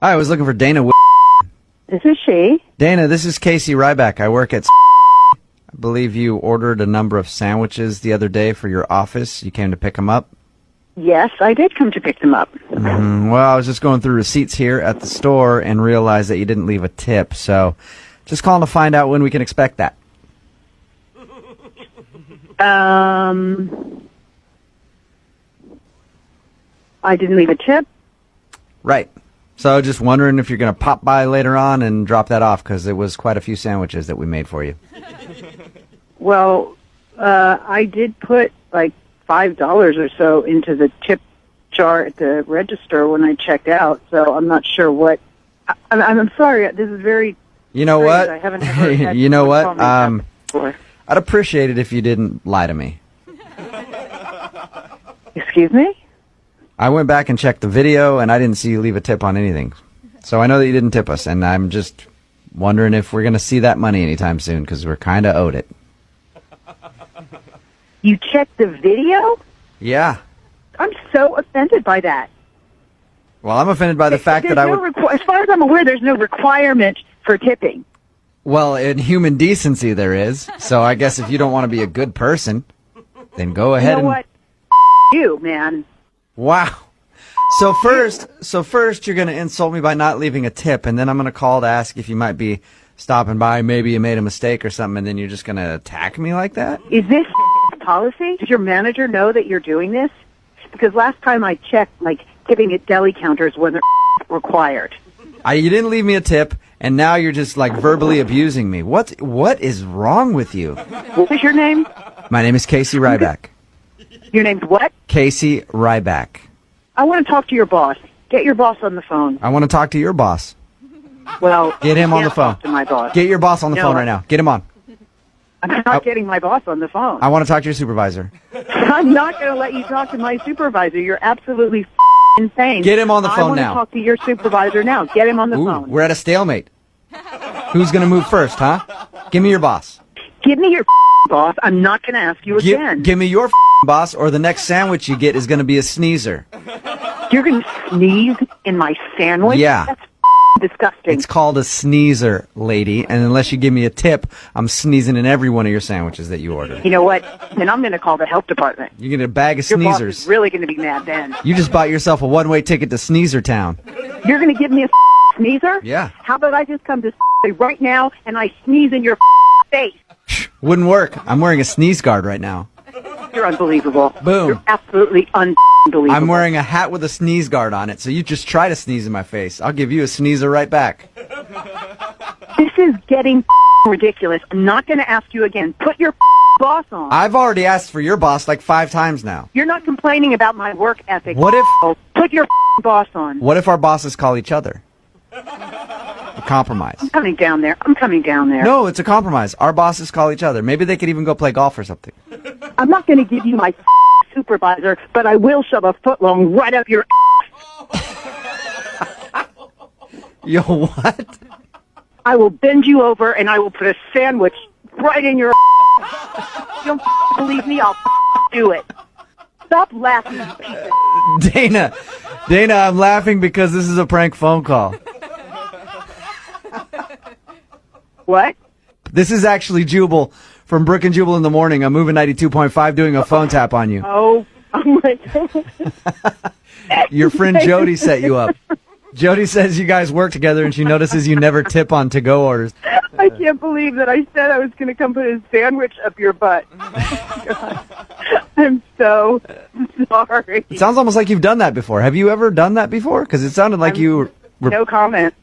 Hi, I was looking for Dana. This is she. Dana, this is Casey Ryback. I work at I believe you ordered a number of sandwiches the other day for your office. You came to pick them up? Yes, I did come to pick them up. Well, I was just going through receipts here at the store and realized that you didn't leave a tip. So just calling to find out when we can expect that. I didn't leave a tip. Right. So just wondering if you're going to pop by later on and drop that off, because it was quite a few sandwiches that we made for you. Well, I did put like $5 or so into the tip jar at the register when I checked out, so I'm not sure what. I'm sorry. This is very. You know what? I haven't ever had you know what? someone call me that before. I'd appreciate it if you didn't lie to me. Excuse me? I went back and checked the video, and I didn't see you leave a tip on anything. So I know that you didn't tip us, and I'm just wondering if we're going to see that money anytime soon, because we're kind of owed it. You checked the video? Yeah. I'm so offended by that. Well, I'm offended by the fact that I would... as far as I'm aware, there's no requirement for tipping. Well, in human decency there is, so I guess if you don't want to be a good person, then go ahead You know and... what? You, man. Wow. So first you're going to insult me by not leaving a tip, and then I'm going to call to ask if you might be stopping by. Maybe you made a mistake or something, and then you're just going to attack me like that? Is this policy? Does your manager know that you're doing this? Because last time I checked, tipping at deli counters wasn't required. You didn't leave me a tip, and now you're just verbally abusing me. What is wrong with you? What is your name? My name is Casey Ryback. Your name's what? Casey Ryback. I want to talk to your boss. Get your boss on the phone. I want to talk to your boss. Well, Get him you on the can't phone. talk to my boss. Get your boss on the No, phone right now. Get him on. I'm not getting my boss on the phone. I want to talk to your supervisor. I'm not going to let you talk to my supervisor. You're absolutely insane. Get him on the phone now. I want to talk to your supervisor now. Get him on the Ooh, phone. we're at a stalemate. Who's going to move first, huh? Give me your boss. Give me your boss. I'm not going to ask you again. Give me your boss, or the next sandwich you get is going to be a sneezer. You're going to sneeze in my sandwich? Yeah. That's disgusting. It's called a sneezer, lady, and unless you give me a tip, I'm sneezing in every one of your sandwiches that you order. You know what? Then I'm going to call the health department. You get a bag of Your boss sneezers. is really going to be mad then. You just bought yourself a one-way ticket to Sneezer Town. You're going to give me a sneezer? Yeah. How about I just come to right now and I sneeze in your face? Wouldn't work. I'm wearing a sneeze guard right now. You're unbelievable. Boom. You're absolutely unbelievable. I'm wearing a hat with a sneeze guard on it, so you just try to sneeze in my face. I'll give you a sneezer right back. This is getting ridiculous. I'm not going to ask you again. Put your boss on. I've already asked for your boss 5 times now. You're not complaining about my work ethic. What if Put your boss on. What if our bosses call each other? A compromise. I'm coming down there. No, it's a compromise. Our bosses call each other. Maybe they could even go play golf or something. I'm not going to give you my supervisor, but I will shove a footlong right up your Yo, what? I will bend you over and I will put a sandwich right in your You don't believe me? I'll do it. Stop laughing, you piece of Dana, I'm laughing because this is a prank phone call. What? This is actually Jubal from Brook and Jubal in the Morning. I'm moving 92.5 doing a phone tap on you. Oh my God. Your friend Jody set you up. Jody says you guys work together and she notices you never tip on to-go orders. I can't believe that I said I was going to come put a sandwich up your butt. Oh, God. I'm so sorry. It sounds almost like you've done that before. Have you ever done that before? Because it sounded like you were... No comment.